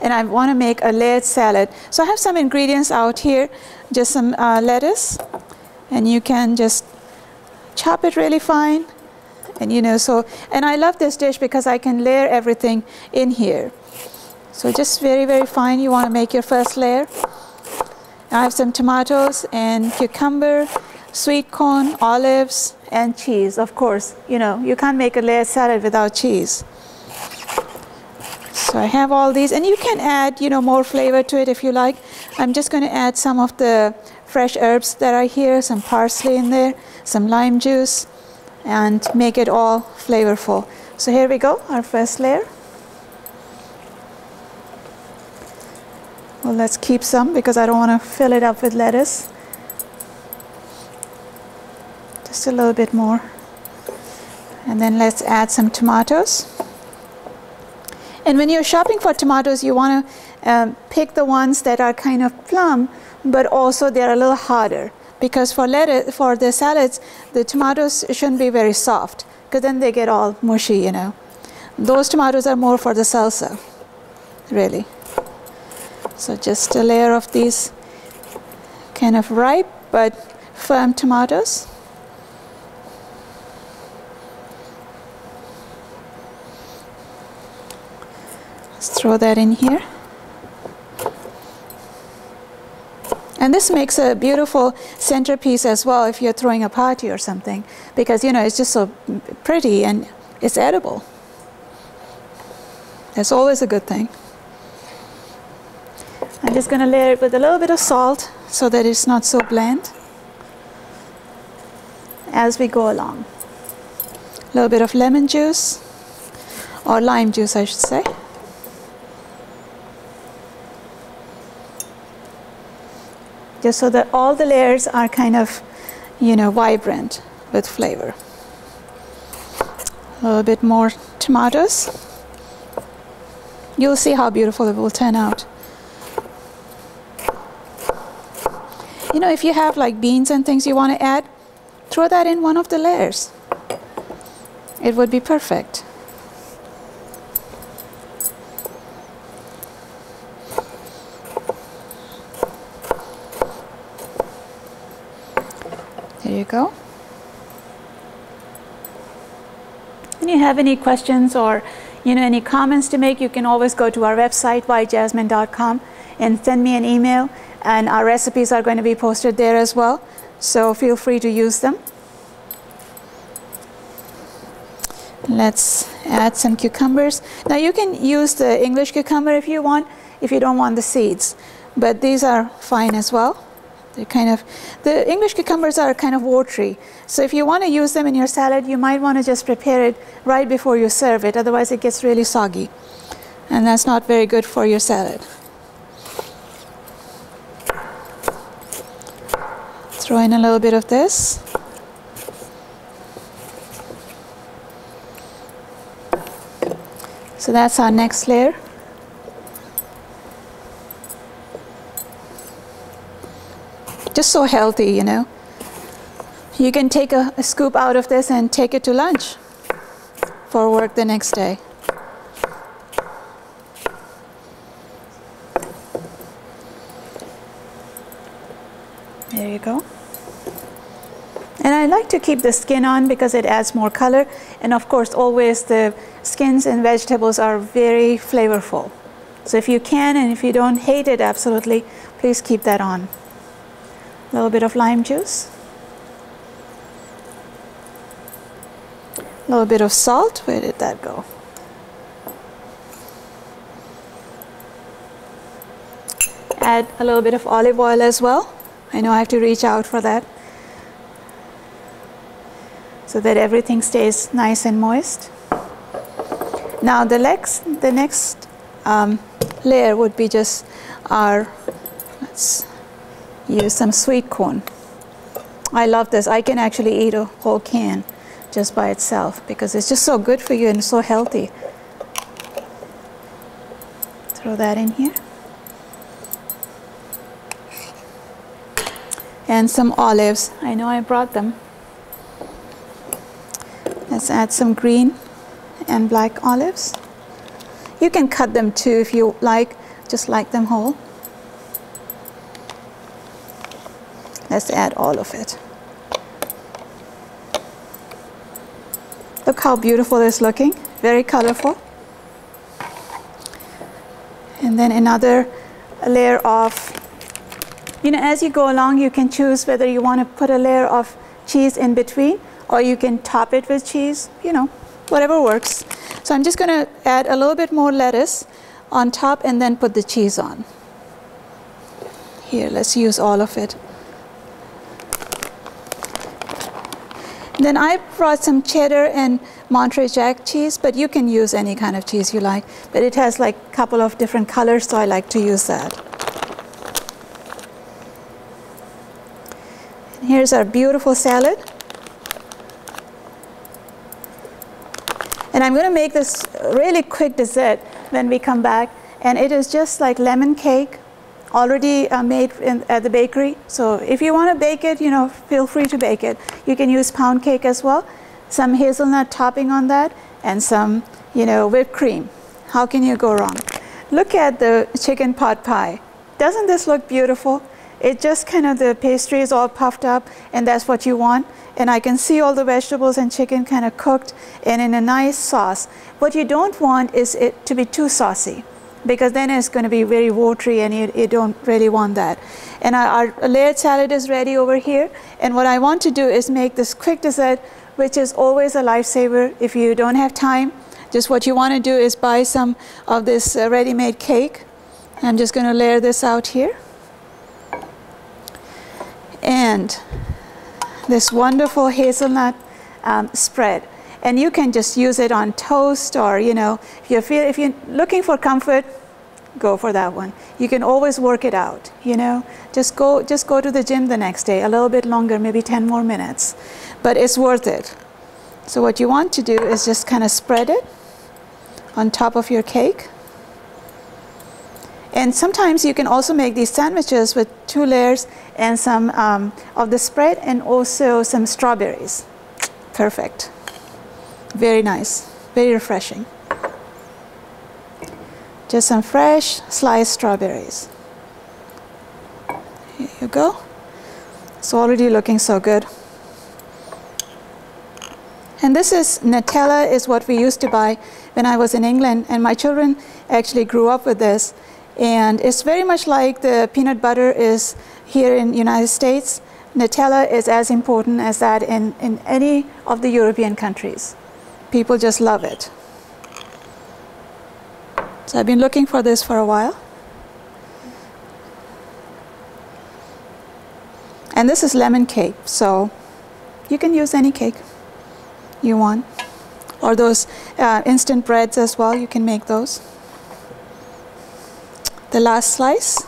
and I want to make a layered salad. So I have some ingredients out here, just some lettuce, and you can just chop it really fine. And you know, so, and I love this dish because I can layer everything in here. So just very, very fine. You want to make your first layer. I have some tomatoes and cucumber, sweet corn, olives, and cheese. Of course, you know, you can't make a layered salad without cheese. So I have all these, and you can add, you know, more flavor to it if you like. I'm just going to add some of the fresh herbs that are here, some parsley in there, some lime juice, and make it all flavorful. So here we go, our first layer. Well, let's keep some because I don't want to fill it up with lettuce. Just a little bit more. And then let's add some tomatoes. And when you're shopping for tomatoes, you want to pick the ones that are kind of plump, but also they're a little harder. Because for the salads, the tomatoes shouldn't be very soft, because then they get all mushy, you know. Those tomatoes are more for the salsa, really. So just a layer of these kind of ripe but firm tomatoes. Let's throw that in here. And this makes a beautiful centerpiece as well if you're throwing a party or something, because you know it's just so pretty and it's edible. That's always a good thing. I'm just going to layer it with a little bit of salt so that it's not so bland as we go along. A little bit of lemon juice, or lime juice I should say. Just so that all the layers are kind of, you know, vibrant with flavor. A little bit more tomatoes. You'll see how beautiful it will turn out. You know, if you have like beans and things you want to add, throw that in one of the layers. It would be perfect. There you go. When you have any questions or any comments to make, you can always go to our website, whitejasmine.com, and send me an email, and our recipes are going to be posted there as well, so feel free to use them. Let's add some cucumbers. Now you can use the English cucumber if you want, if you don't want the seeds, but these are fine as well. The English cucumbers are kind of watery, so if you want to use them in your salad, you might want to just prepare it right before you serve it, otherwise it gets really soggy, and that's not very good for your salad. Throw in a little bit of this. So that's our next layer. Just so healthy, you know. You can take a scoop out of this and take it to lunch for work the next day. There you go. And I like to keep the skin on because it adds more color, and of course always the skins and vegetables are very flavorful. So if you can, and if you don't hate it absolutely, please keep that on. A little bit of lime juice, a little bit of salt. Where did that go? Add a little bit of olive oil as well. I know I have to reach out for that, so that everything stays nice and moist. Now the next layer would be just our, let's use some sweet corn. I love this. I can actually eat a whole can just by itself because it's just so good for you and so healthy. Throw that in here. And some olives. I know I brought them. Let's add some green and black olives. You can cut them too if you like, just like them whole. Let's add all of it. Look how beautiful it's looking, very colorful. And then another layer of, as you go along, you can choose whether you want to put a layer of cheese in between, or you can top it with cheese, whatever works. So I'm just going to add a little bit more lettuce on top and then put the cheese on. Here, let's use all of it. Then I brought some cheddar and Monterey Jack cheese, but you can use any kind of cheese you like. But it has like a couple of different colors, so I like to use that. And here's our beautiful salad. And I'm going to make this really quick dessert when we come back. And it is just like lemon cake, already made at the bakery. So if you want to bake it, feel free to bake it. You can use pound cake as well. Some hazelnut topping on that, and some, whipped cream. How can you go wrong? Look at the chicken pot pie. Doesn't this look beautiful? It just kind of, the pastry is all puffed up, and that's what you want. And I can see all the vegetables and chicken kind of cooked and in a nice sauce. What you don't want is it to be too saucy, because then it's going to be very watery, and you don't really want that. And our layered salad is ready over here. And what I want to do is make this quick dessert, which is always a lifesaver if you don't have time. Just what you want to do is buy some of this ready-made cake. I'm just going to layer this out here. And this wonderful hazelnut spread. And you can just use it on toast, or if you're looking for comfort, go for that one. You can always work it out. Just go to the gym the next day, a little bit longer, maybe 10 more minutes, but it's worth it. So what you want to do is just kind of spread it on top of your cake. And sometimes you can also make these sandwiches with 2 layers and some of the spread, and also some strawberries. Perfect. Very nice, very refreshing. Just some fresh sliced strawberries. Here you go. It's already looking so good. And this is Nutella, is what we used to buy when I was in England, and my children actually grew up with this. And it's very much like the peanut butter is here in the United States. Nutella is as important as that in any of the European countries. People just love it. So I've been looking for this for a while. And this is lemon cake, so you can use any cake you want. Or those instant breads as well, you can make those. The last slice,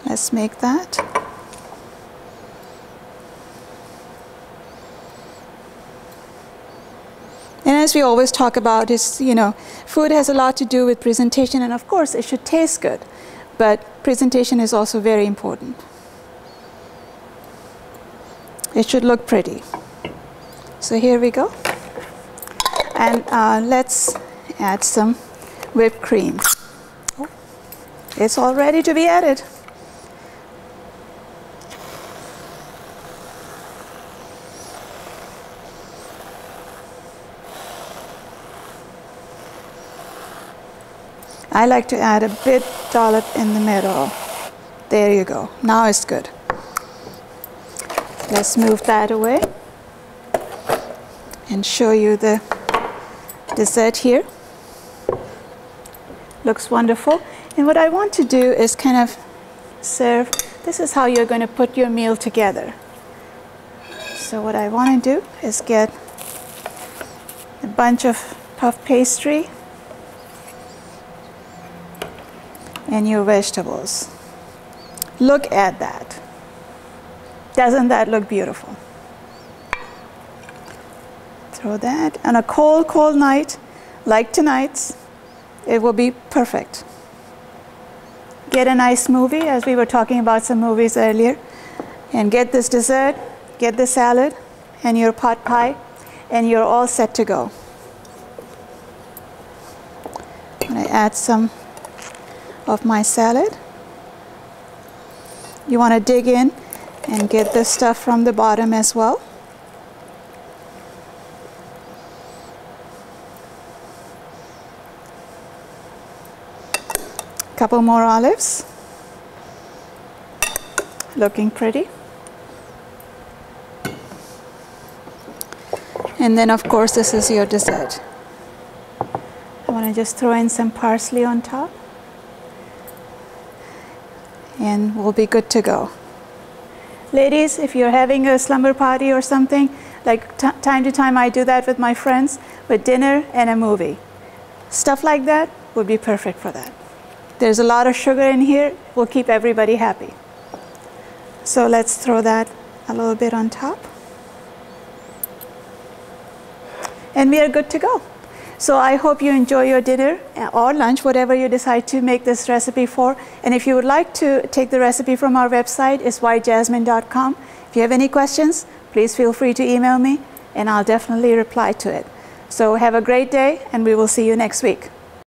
let's make that. And as we always talk about, is food has a lot to do with presentation, and of course it should taste good, but presentation is also very important. It should look pretty. So here we go, and let's add some whipped cream. It's all ready to be added. I like to add a bit dollop in the middle. There you go. Now it's good. Let's move that away and show you the dessert here. Looks wonderful. And what I want to do is kind of serve. This is how you're going to put your meal together. So what I want to do is get a bunch of puff pastry and your vegetables. Look at that. Doesn't that look beautiful? Throw that on a cold, cold night like tonight's. It will be perfect. Get a nice movie, as we were talking about some movies earlier, and get this dessert, get the salad and your pot pie, and you're all set to go. I'm I add some of my salad. You want to dig in and get the stuff from the bottom as well. Couple more olives. Looking pretty. And then of course this is your dessert. I want to just throw in some parsley on top. And we'll be good to go. Ladies, if you're having a slumber party or something, like time to time I do that with my friends, with dinner and a movie. Stuff like that would be perfect for that. There's a lot of sugar in here, will keep everybody happy. So let's throw that a little bit on top. And we are good to go. So I hope you enjoy your dinner or lunch, whatever you decide to make this recipe for. And if you would like to take the recipe from our website, it's whitejasmine.com. If you have any questions, please feel free to email me and I'll definitely reply to it. So have a great day and we will see you next week.